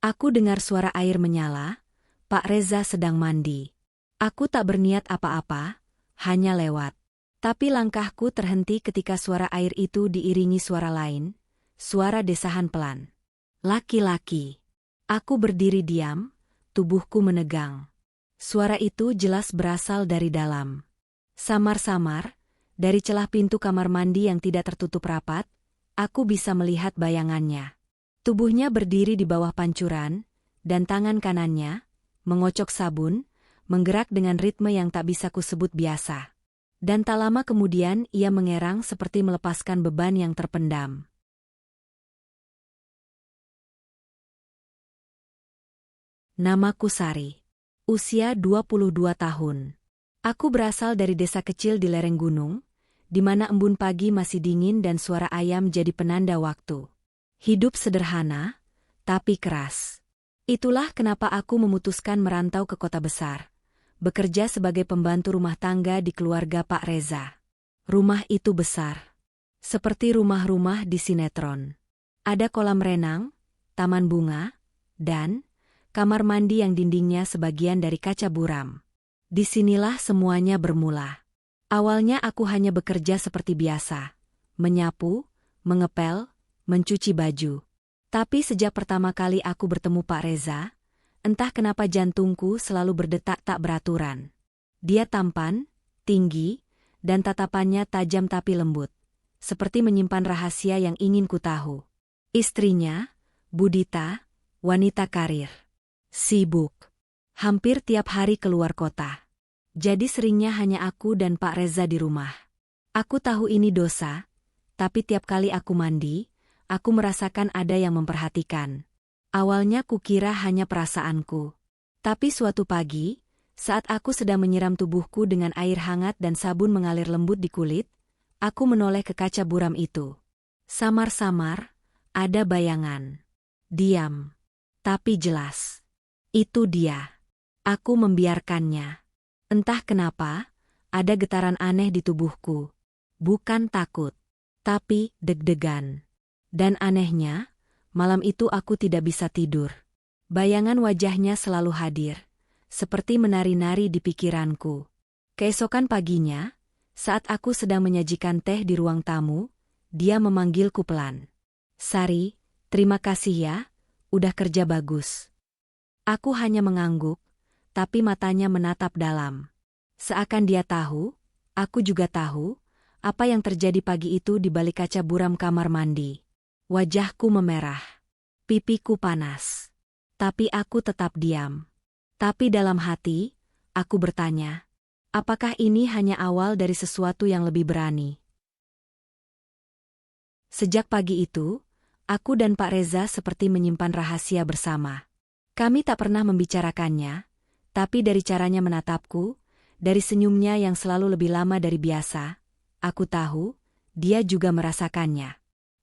Aku dengar suara air menyala, Pak Reza sedang mandi. Aku tak berniat apa-apa, hanya lewat. Tapi langkahku terhenti ketika suara air itu diiringi suara lain, suara desahan pelan. Laki-laki. Aku berdiri diam, tubuhku menegang. Suara itu jelas berasal dari dalam. Samar-samar, dari celah pintu kamar mandi yang tidak tertutup rapat, aku bisa melihat bayangannya. Tubuhnya berdiri di bawah pancuran, dan tangan kanannya, mengocok sabun, menggerak dengan ritme yang tak bisa kusebut biasa. Dan tak lama kemudian ia mengerang seperti melepaskan beban yang terpendam. Namaku Sari. Usia 22 tahun. Aku berasal dari desa kecil di lereng gunung, di mana embun pagi masih dingin dan suara ayam jadi penanda waktu. Hidup sederhana, tapi keras. Itulah kenapa aku memutuskan merantau ke kota besar, bekerja sebagai pembantu rumah tangga di keluarga Pak Reza. Rumah itu besar, seperti rumah-rumah di sinetron. Ada kolam renang, taman bunga, dan kamar mandi yang dindingnya sebagian dari kaca buram. Disinilah semuanya bermula. Awalnya aku hanya bekerja seperti biasa, menyapu, mengepel, mencuci baju. Tapi sejak pertama kali aku bertemu Pak Reza, entah kenapa jantungku selalu berdetak tak beraturan. Dia tampan, tinggi, dan tatapannya tajam tapi lembut, seperti menyimpan rahasia yang ingin ku tahu. Istrinya, Budita, wanita karir. Sibuk. Hampir tiap hari keluar kota. Jadi seringnya hanya aku dan Pak Reza di rumah. Aku tahu ini dosa, tapi tiap kali aku mandi, aku merasakan ada yang memperhatikan. Awalnya kukira hanya perasaanku. Tapi suatu pagi, saat aku sedang menyiram tubuhku dengan air hangat dan sabun mengalir lembut di kulit, aku menoleh ke kaca buram itu. Samar-samar, ada bayangan. Diam. Tapi jelas. Itu dia. Aku membiarkannya. Entah kenapa, ada getaran aneh di tubuhku. Bukan takut, tapi deg-degan. Dan anehnya, malam itu aku tidak bisa tidur. Bayangan wajahnya selalu hadir, seperti menari-nari di pikiranku. Keesokan paginya, saat aku sedang menyajikan teh di ruang tamu, dia memanggilku pelan. Sari, terima kasih ya, udah kerja bagus. Aku hanya mengangguk, tapi matanya menatap dalam. Seakan dia tahu, aku juga tahu, apa yang terjadi pagi itu di balik kaca buram kamar mandi. Wajahku memerah. Pipiku panas. Tapi aku tetap diam. Tapi dalam hati, aku bertanya, apakah ini hanya awal dari sesuatu yang lebih berani? Sejak pagi itu, aku dan Pak Reza seperti menyimpan rahasia bersama. Kami tak pernah membicarakannya, tapi dari caranya menatapku, dari senyumnya yang selalu lebih lama dari biasa, aku tahu, dia juga merasakannya.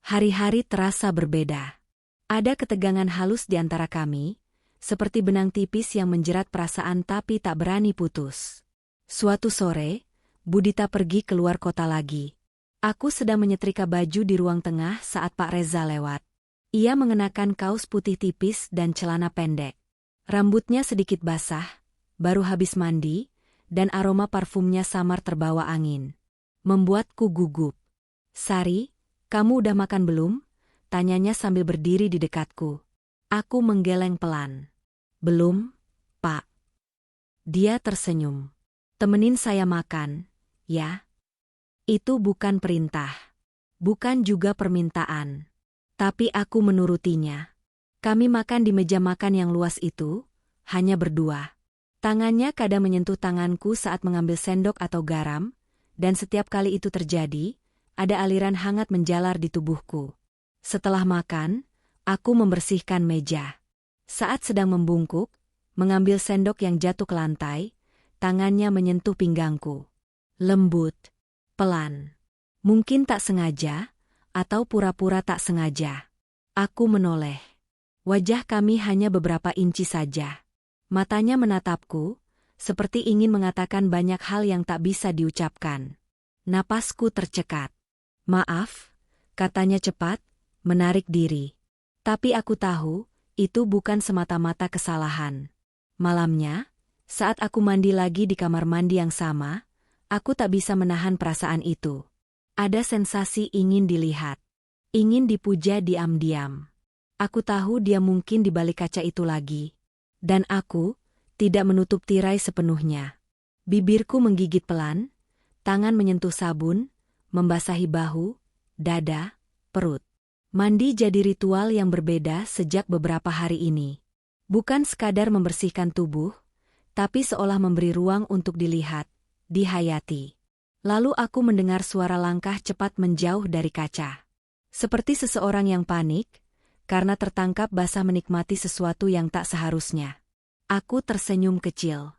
Hari-hari terasa berbeda. Ada ketegangan halus di antara kami, seperti benang tipis yang menjerat perasaan tapi tak berani putus. Suatu sore, Budita pergi keluar kota lagi. Aku sedang menyetrika baju di ruang tengah saat Pak Reza lewat. Ia mengenakan kaos putih tipis dan celana pendek. Rambutnya sedikit basah, baru habis mandi, dan aroma parfumnya samar terbawa angin. Membuatku gugup. Sari, kamu udah makan belum? Tanyanya sambil berdiri di dekatku. Aku menggeleng pelan. Belum, Pak. Dia tersenyum. Temenin saya makan, ya? Itu bukan perintah. Bukan juga permintaan. Tapi aku menurutinya. Kami makan di meja makan yang luas itu, hanya berdua. Tangannya kadang menyentuh tanganku saat mengambil sendok atau garam, dan setiap kali itu terjadi, ada aliran hangat menjalar di tubuhku. Setelah makan, aku membersihkan meja. Saat sedang membungkuk, mengambil sendok yang jatuh ke lantai, tangannya menyentuh pinggangku. Lembut, pelan. Mungkin tak sengaja, atau pura-pura tak sengaja. Aku menoleh. Wajah kami hanya beberapa inci saja. Matanya menatapku, seperti ingin mengatakan banyak hal yang tak bisa diucapkan. Napasku tercekat. Maaf, katanya cepat, menarik diri. Tapi aku tahu, itu bukan semata-mata kesalahan. Malamnya, saat aku mandi lagi di kamar mandi yang sama, aku tak bisa menahan perasaan itu. Ada sensasi ingin dilihat. Ingin dipuja diam-diam. Aku tahu dia mungkin di balik kaca itu lagi. Dan aku tidak menutup tirai sepenuhnya. Bibirku menggigit pelan, tangan menyentuh sabun, membasahi bahu, dada, perut. Mandi jadi ritual yang berbeda sejak beberapa hari ini. Bukan sekadar membersihkan tubuh, tapi seolah memberi ruang untuk dilihat, dihayati. Lalu aku mendengar suara langkah cepat menjauh dari kaca. Seperti seseorang yang panik, karena tertangkap basah menikmati sesuatu yang tak seharusnya. Aku tersenyum kecil.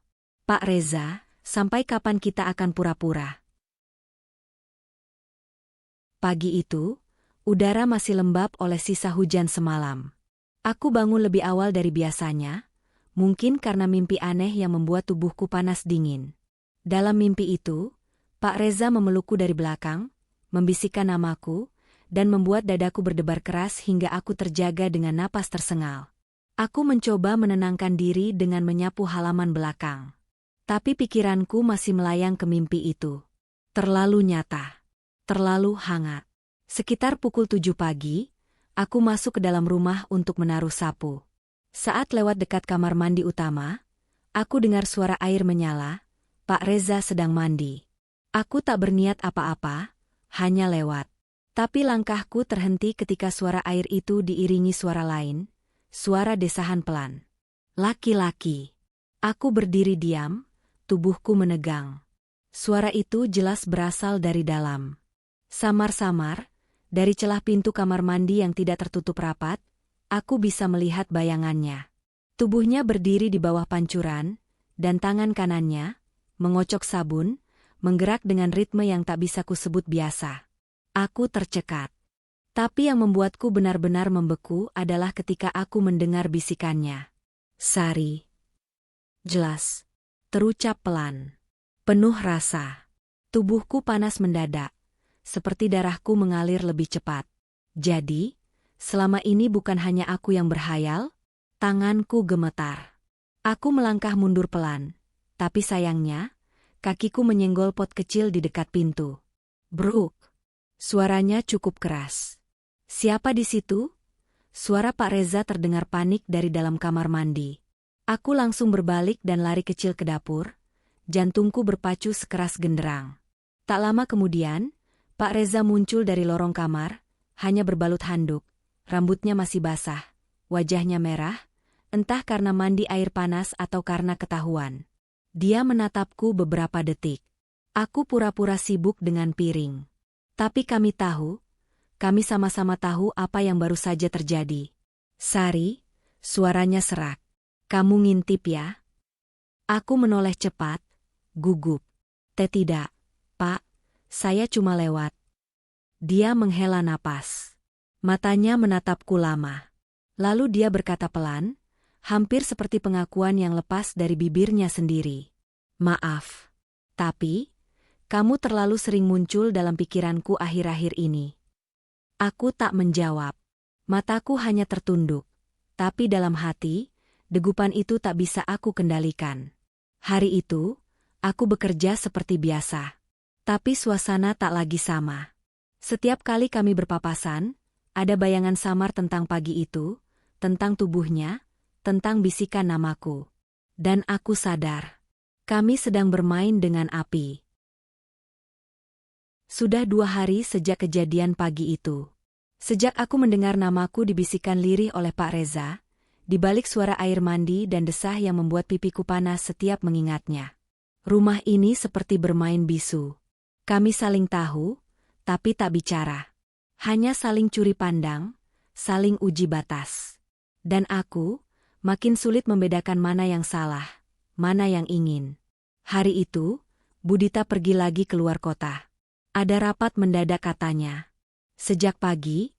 Pak Reza, sampai kapan kita akan pura-pura? Pagi itu, udara masih lembab oleh sisa hujan semalam. Aku bangun lebih awal dari biasanya, mungkin karena mimpi aneh yang membuat tubuhku panas dingin. Dalam mimpi itu, Pak Reza memelukku dari belakang, membisikkan namaku, dan membuat dadaku berdebar keras hingga aku terjaga dengan napas tersengal. Aku mencoba menenangkan diri dengan menyapu halaman belakang. Tapi pikiranku masih melayang ke mimpi itu. Terlalu nyata. Terlalu hangat. Sekitar pukul 7 pagi, aku masuk ke dalam rumah untuk menaruh sapu. Saat lewat dekat kamar mandi utama, aku dengar suara air menyala. Pak Reza sedang mandi. Aku tak berniat apa-apa, hanya lewat. Tapi langkahku terhenti ketika suara air itu diiringi suara lain, suara desahan pelan. Laki-laki. Aku berdiri diam, tubuhku menegang. Suara itu jelas berasal dari dalam. Samar-samar, dari celah pintu kamar mandi yang tidak tertutup rapat, aku bisa melihat bayangannya. Tubuhnya berdiri di bawah pancuran, dan tangan kanannya, mengocok sabun, menggerak dengan ritme yang tak bisa kusebut biasa. Aku tercekat. Tapi yang membuatku benar-benar membeku adalah ketika aku mendengar bisikannya. Sari. Jelas. Terucap pelan. Penuh rasa. Tubuhku panas mendadak. Seperti darahku mengalir lebih cepat. Jadi, selama ini bukan hanya aku yang berhayal, tanganku gemetar. Aku melangkah mundur pelan. Tapi sayangnya, kakiku menyenggol pot kecil di dekat pintu. Bruk. Suaranya cukup keras. Siapa di situ? Suara Pak Reza terdengar panik dari dalam kamar mandi. Aku langsung berbalik dan lari kecil ke dapur. Jantungku berpacu sekeras genderang. Tak lama kemudian, Pak Reza muncul dari lorong kamar, hanya berbalut handuk. Rambutnya masih basah, wajahnya merah, entah karena mandi air panas atau karena ketahuan. Dia menatapku beberapa detik. Aku pura-pura sibuk dengan piring. Tapi kami sama-sama tahu apa yang baru saja terjadi. Sari, suaranya serak. Kamu ngintip ya? Aku menoleh cepat, gugup. Tidak, Pak, saya cuma lewat. Dia menghela napas. Matanya menatapku lama. Lalu dia berkata pelan, hampir seperti pengakuan yang lepas dari bibirnya sendiri. Maaf, tapi kamu terlalu sering muncul dalam pikiranku akhir-akhir ini. Aku tak menjawab. Mataku hanya tertunduk. Tapi dalam hati, degupan itu tak bisa aku kendalikan. Hari itu, aku bekerja seperti biasa. Tapi suasana tak lagi sama. Setiap kali kami berpapasan, ada bayangan samar tentang pagi itu, tentang tubuhnya, tentang bisikan namaku. Dan aku sadar. Kami sedang bermain dengan api. Sudah 2 hari sejak kejadian pagi itu. Sejak aku mendengar namaku dibisikkan lirih oleh Pak Reza, di balik suara air mandi dan desah yang membuat pipiku panas setiap mengingatnya. Rumah ini seperti bermain bisu. Kami saling tahu, tapi tak bicara. Hanya saling curi pandang, saling uji batas. Dan aku, makin sulit membedakan mana yang salah, mana yang ingin. Hari itu, Budita pergi lagi keluar kota. Ada rapat mendadak katanya. Sejak pagi,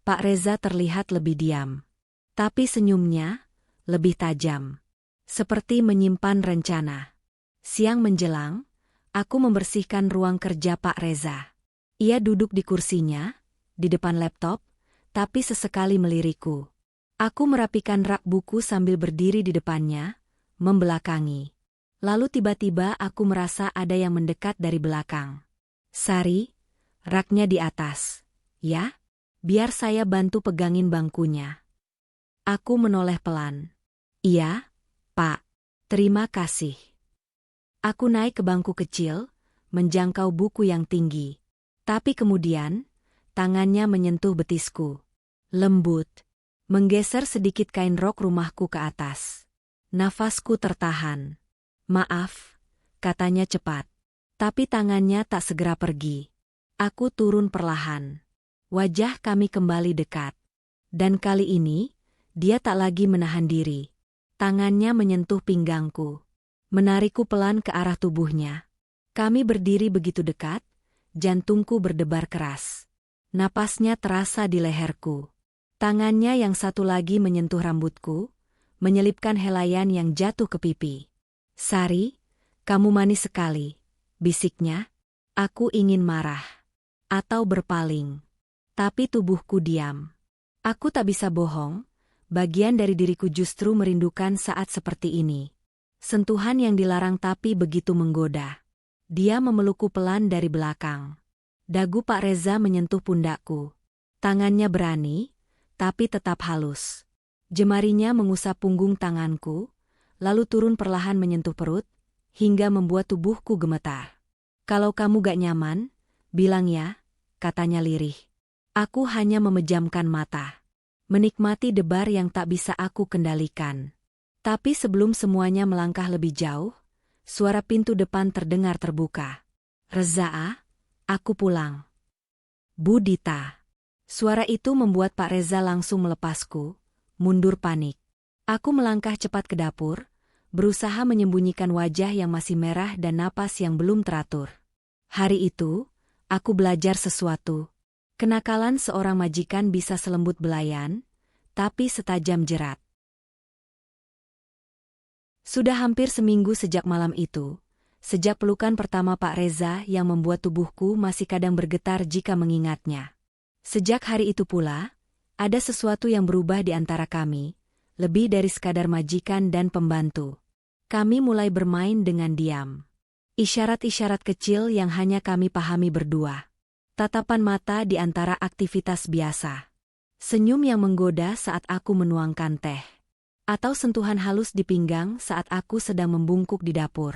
Pak Reza terlihat lebih diam. Tapi senyumnya lebih tajam. Seperti menyimpan rencana. Siang menjelang, aku membersihkan ruang kerja Pak Reza. Ia duduk di kursinya, di depan laptop, tapi sesekali melirikku. Aku merapikan rak buku sambil berdiri di depannya, membelakangi. Lalu tiba-tiba aku merasa ada yang mendekat dari belakang. Sari, raknya di atas. Ya? Biar saya bantu pegangin bangkunya. Aku menoleh pelan. Iya, Pak. Terima kasih. Aku naik ke bangku kecil, menjangkau buku yang tinggi. Tapi kemudian, tangannya menyentuh betisku. Lembut. Menggeser sedikit kain rok rumahku ke atas. Nafasku tertahan. Maaf, katanya cepat. Tapi tangannya tak segera pergi. Aku turun perlahan. Wajah kami kembali dekat. Dan kali ini, dia tak lagi menahan diri. Tangannya menyentuh pinggangku. Menarikku pelan ke arah tubuhnya. Kami berdiri begitu dekat, jantungku berdebar keras. Napasnya terasa di leherku. Tangannya yang satu lagi menyentuh rambutku, menyelipkan helaian yang jatuh ke pipi. Sari, kamu manis sekali, bisiknya. Aku ingin marah. Atau berpaling. Tapi tubuhku diam. Aku tak bisa bohong, bagian dari diriku justru merindukan saat seperti ini. Sentuhan yang dilarang tapi begitu menggoda. Dia memelukku pelan dari belakang. Dagu Pak Reza menyentuh pundakku. Tangannya berani, tapi tetap halus. Jemarinya mengusap punggung tanganku, lalu turun perlahan menyentuh perut, hingga membuat tubuhku gemetar. Kalau kamu gak nyaman, bilang ya, katanya lirih. Aku hanya memejamkan mata. Menikmati debar yang tak bisa aku kendalikan. Tapi sebelum semuanya melangkah lebih jauh, suara pintu depan terdengar terbuka. Reza, aku pulang. Bu Dita. Suara itu membuat Pak Reza langsung melepasku, mundur panik. Aku melangkah cepat ke dapur, berusaha menyembunyikan wajah yang masih merah dan napas yang belum teratur. Hari itu, aku belajar sesuatu. Kenakalan seorang majikan bisa selembut belayan, tapi setajam jerat. Sudah hampir seminggu sejak malam itu, sejak pelukan pertama Pak Reza yang membuat tubuhku masih kadang bergetar jika mengingatnya. Sejak hari itu pula, ada sesuatu yang berubah di antara kami, lebih dari sekadar majikan dan pembantu. Kami mulai bermain dengan diam. Isyarat-isyarat kecil yang hanya kami pahami berdua. Tatapan mata di antara aktivitas biasa. Senyum yang menggoda saat aku menuangkan teh. Atau sentuhan halus di pinggang saat aku sedang membungkuk di dapur.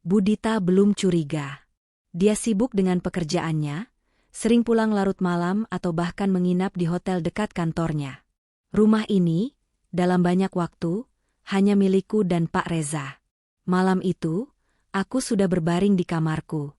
Bu Dita belum curiga. Dia sibuk dengan pekerjaannya, sering pulang larut malam atau bahkan menginap di hotel dekat kantornya. Rumah ini, dalam banyak waktu, hanya milikku dan Pak Reza. Malam itu, aku sudah berbaring di kamarku.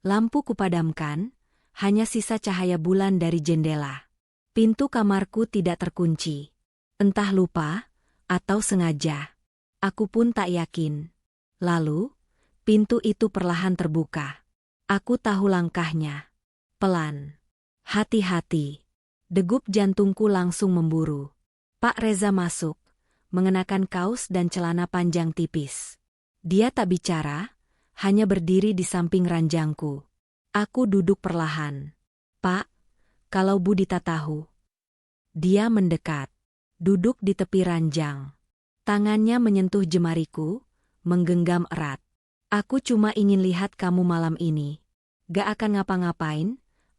Lampu kupadamkan, hanya sisa cahaya bulan dari jendela. Pintu kamarku tidak terkunci. Entah lupa, atau sengaja. Aku pun tak yakin. Lalu, pintu itu perlahan terbuka. Aku tahu langkahnya. Pelan. Hati-hati. Degup jantungku langsung memburu. Pak Reza masuk, mengenakan kaos dan celana panjang tipis. Dia tak bicara, hanya berdiri di samping ranjangku. Aku duduk perlahan. Pak, kalau Bu Dita tahu. Dia mendekat. Duduk di tepi ranjang. Tangannya menyentuh jemariku, menggenggam erat. Aku cuma ingin lihat kamu malam ini. Gak akan ngapa-ngapain,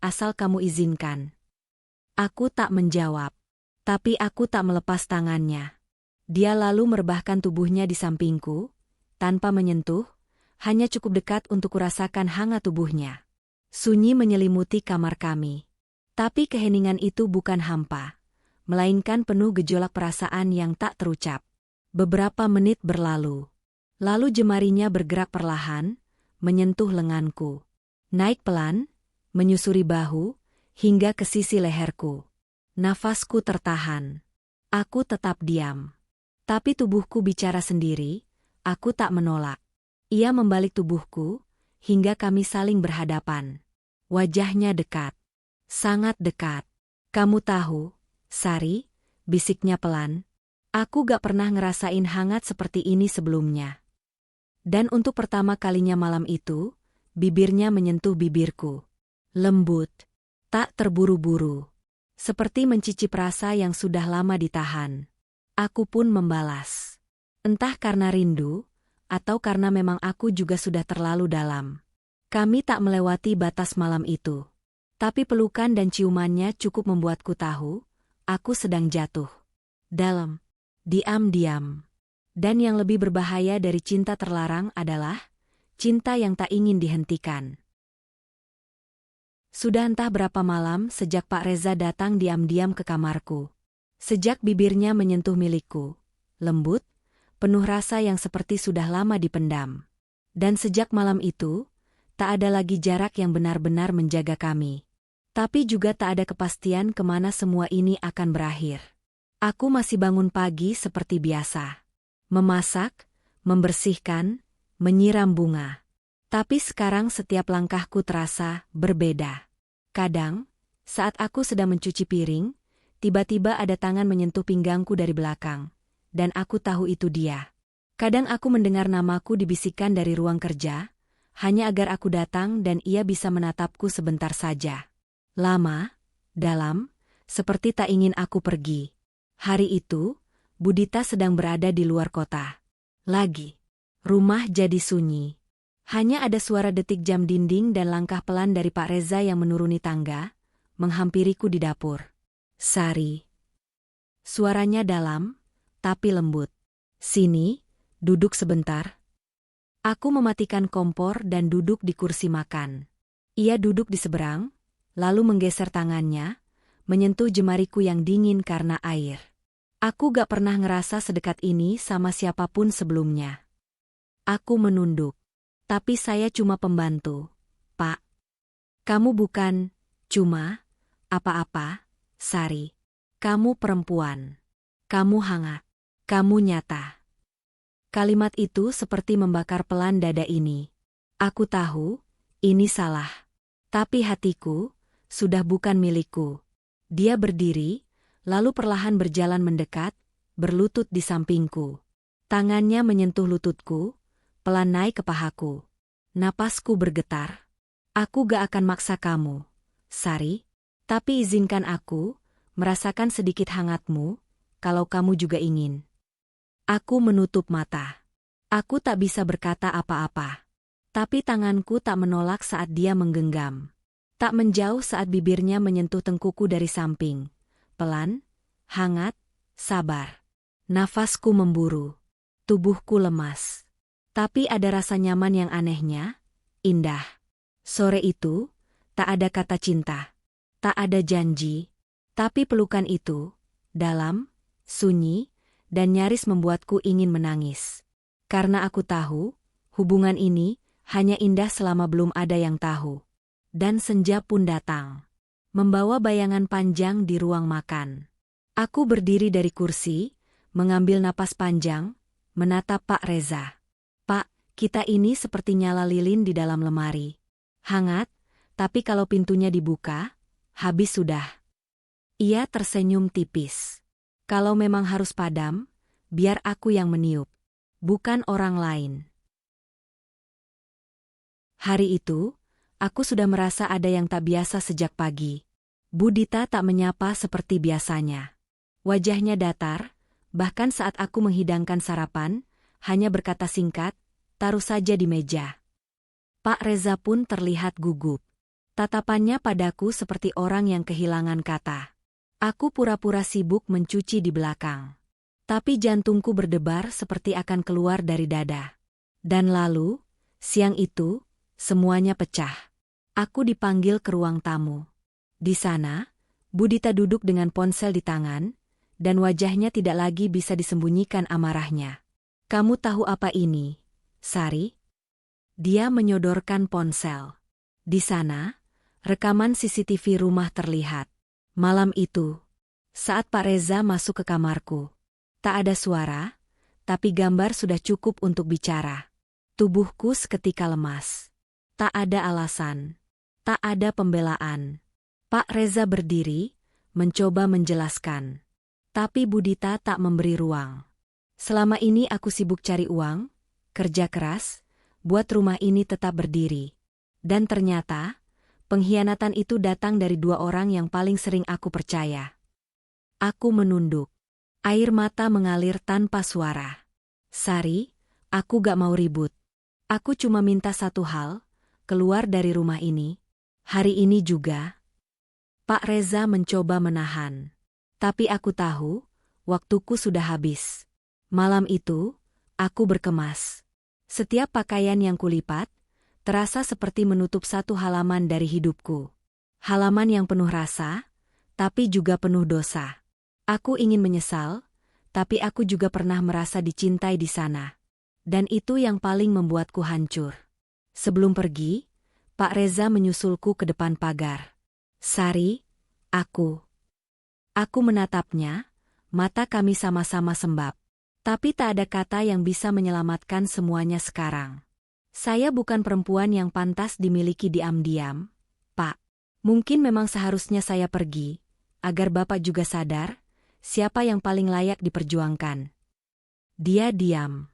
asal kamu izinkan. Aku tak menjawab. Tapi aku tak melepas tangannya. Dia lalu merebahkan tubuhnya di sampingku, tanpa menyentuh, hanya cukup dekat untuk kurasakan hangat tubuhnya. Sunyi menyelimuti kamar kami. Tapi keheningan itu bukan hampa, melainkan penuh gejolak perasaan yang tak terucap. Beberapa menit berlalu. Lalu jemarinya bergerak perlahan, menyentuh lenganku. Naik pelan, menyusuri bahu, hingga ke sisi leherku. Nafasku tertahan. Aku tetap diam. Tapi tubuhku bicara sendiri, aku tak menolak. Ia membalik tubuhku, hingga kami saling berhadapan. Wajahnya dekat. Sangat dekat. Kamu tahu, Sari, bisiknya pelan. Aku gak pernah ngerasain hangat seperti ini sebelumnya. Dan untuk pertama kalinya malam itu, bibirnya menyentuh bibirku. Lembut. Tak terburu-buru. Seperti mencicip rasa yang sudah lama ditahan. Aku pun membalas. Entah karena rindu, atau karena memang aku juga sudah terlalu dalam. Kami tak melewati batas malam itu. Tapi pelukan dan ciumannya cukup membuatku tahu, aku sedang jatuh. Dalam. Diam-diam. Dan yang lebih berbahaya dari cinta terlarang adalah cinta yang tak ingin dihentikan. Sudah entah berapa malam sejak Pak Reza datang diam-diam ke kamarku. Sejak bibirnya menyentuh milikku, lembut, penuh rasa yang seperti sudah lama dipendam. Dan sejak malam itu, tak ada lagi jarak yang benar-benar menjaga kami. Tapi juga tak ada kepastian kemana semua ini akan berakhir. Aku masih bangun pagi seperti biasa. Memasak, membersihkan, menyiram bunga. Tapi sekarang setiap langkahku terasa berbeda. Kadang, saat aku sedang mencuci piring, tiba-tiba ada tangan menyentuh pinggangku dari belakang. Dan aku tahu itu dia. Kadang aku mendengar namaku dibisikkan dari ruang kerja, hanya agar aku datang dan ia bisa menatapku sebentar saja. Lama, dalam, seperti tak ingin aku pergi. Hari itu, Budita sedang berada di luar kota. Lagi. Rumah jadi sunyi. Hanya ada suara detik jam dinding dan langkah pelan dari Pak Reza yang menuruni tangga, menghampiriku di dapur. Sari. Suaranya dalam, tapi lembut. Sini, duduk sebentar. Aku mematikan kompor dan duduk di kursi makan. Ia duduk di seberang, lalu menggeser tangannya, menyentuh jemariku yang dingin karena air. Aku gak pernah ngerasa sedekat ini sama siapapun sebelumnya. Aku menunduk. Tapi saya cuma pembantu, Pak. Kamu bukan, cuma, apa-apa, Sari. Kamu perempuan. Kamu hangat. Kamu nyata. Kalimat itu seperti membakar pelan dada ini. Aku tahu, ini salah. Tapi hatiku, sudah bukan milikku. Dia berdiri, lalu perlahan berjalan mendekat, berlutut di sampingku. Tangannya menyentuh lututku, pelan naik ke pahaku. Napasku bergetar. Aku gak akan maksa kamu, Sari. Tapi izinkan aku merasakan sedikit hangatmu, kalau kamu juga ingin. Aku menutup mata. Aku tak bisa berkata apa-apa. Tapi tanganku tak menolak saat dia menggenggam. Tak menjauh saat bibirnya menyentuh tengkuku dari samping. Pelan, hangat, sabar. Nafasku memburu. Tubuhku lemas. Tapi ada rasa nyaman yang anehnya, indah. Sore itu, tak ada kata cinta. Tak ada janji. Tapi pelukan itu, dalam, sunyi, dan nyaris membuatku ingin menangis. Karena aku tahu, hubungan ini hanya indah selama belum ada yang tahu. Dan senja pun datang. Membawa bayangan panjang di ruang makan. Aku berdiri dari kursi, mengambil napas panjang, menatap Pak Reza. Pak, kita ini seperti nyala lilin di dalam lemari. Hangat, tapi kalau pintunya dibuka, habis sudah. Ia tersenyum tipis. Kalau memang harus padam, biar aku yang meniup. Bukan orang lain. Hari itu, aku sudah merasa ada yang tak biasa sejak pagi. Budita tak menyapa seperti biasanya. Wajahnya datar, bahkan saat aku menghidangkan sarapan, hanya berkata singkat, taruh saja di meja. Pak Reza pun terlihat gugup. Tatapannya padaku seperti orang yang kehilangan kata. Aku pura-pura sibuk mencuci di belakang. Tapi jantungku berdebar seperti akan keluar dari dada. Dan lalu, siang itu, semuanya pecah. Aku dipanggil ke ruang tamu. Di sana, Budita duduk dengan ponsel di tangan, dan wajahnya tidak lagi bisa disembunyikan amarahnya. Kamu tahu apa ini, Sari? Dia menyodorkan ponsel. Di sana, rekaman CCTV rumah terlihat. Malam itu, saat Pak Reza masuk ke kamarku, tak ada suara, tapi gambar sudah cukup untuk bicara. Tubuhku seketika lemas. Tak ada alasan. Tak ada pembelaan. Pak Reza berdiri, mencoba menjelaskan. Tapi Budita tak memberi ruang. Selama ini aku sibuk cari uang, kerja keras, buat rumah ini tetap berdiri. Dan ternyata, pengkhianatan itu datang dari dua orang yang paling sering aku percaya. Aku menunduk. Air mata mengalir tanpa suara. Sari, aku gak mau ribut. Aku cuma minta satu hal, keluar dari rumah ini. Hari ini juga. Pak Reza mencoba menahan. Tapi aku tahu, waktuku sudah habis. Malam itu, aku berkemas. Setiap pakaian yang kulipat, terasa seperti menutup satu halaman dari hidupku. Halaman yang penuh rasa, tapi juga penuh dosa. Aku ingin menyesal, tapi aku juga pernah merasa dicintai di sana. Dan itu yang paling membuatku hancur. Sebelum pergi, Pak Reza menyusulku ke depan pagar. Sari, aku. Aku menatapnya, mata kami sama-sama sembab. Tapi tak ada kata yang bisa menyelamatkan semuanya sekarang. Saya bukan perempuan yang pantas dimiliki diam-diam, Pak. Mungkin memang seharusnya saya pergi, agar Bapak juga sadar, siapa yang paling layak diperjuangkan. Dia diam.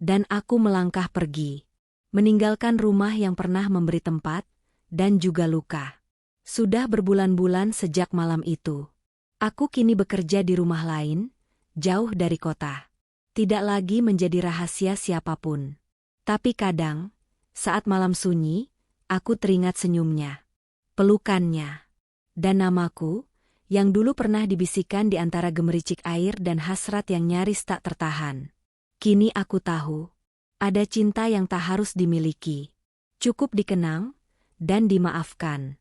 Dan aku melangkah pergi. Meninggalkan rumah yang pernah memberi tempat, dan juga luka. Sudah berbulan-bulan sejak malam itu. Aku kini bekerja di rumah lain, jauh dari kota. Tidak lagi menjadi rahasia siapapun. Tapi kadang, saat malam sunyi, aku teringat senyumnya. Pelukannya. Dan namaku, yang dulu pernah dibisikkan di antara gemericik air dan hasrat yang nyaris tak tertahan. Kini aku tahu, ada cinta yang tak harus dimiliki. Cukup dikenang, dan dimaafkan.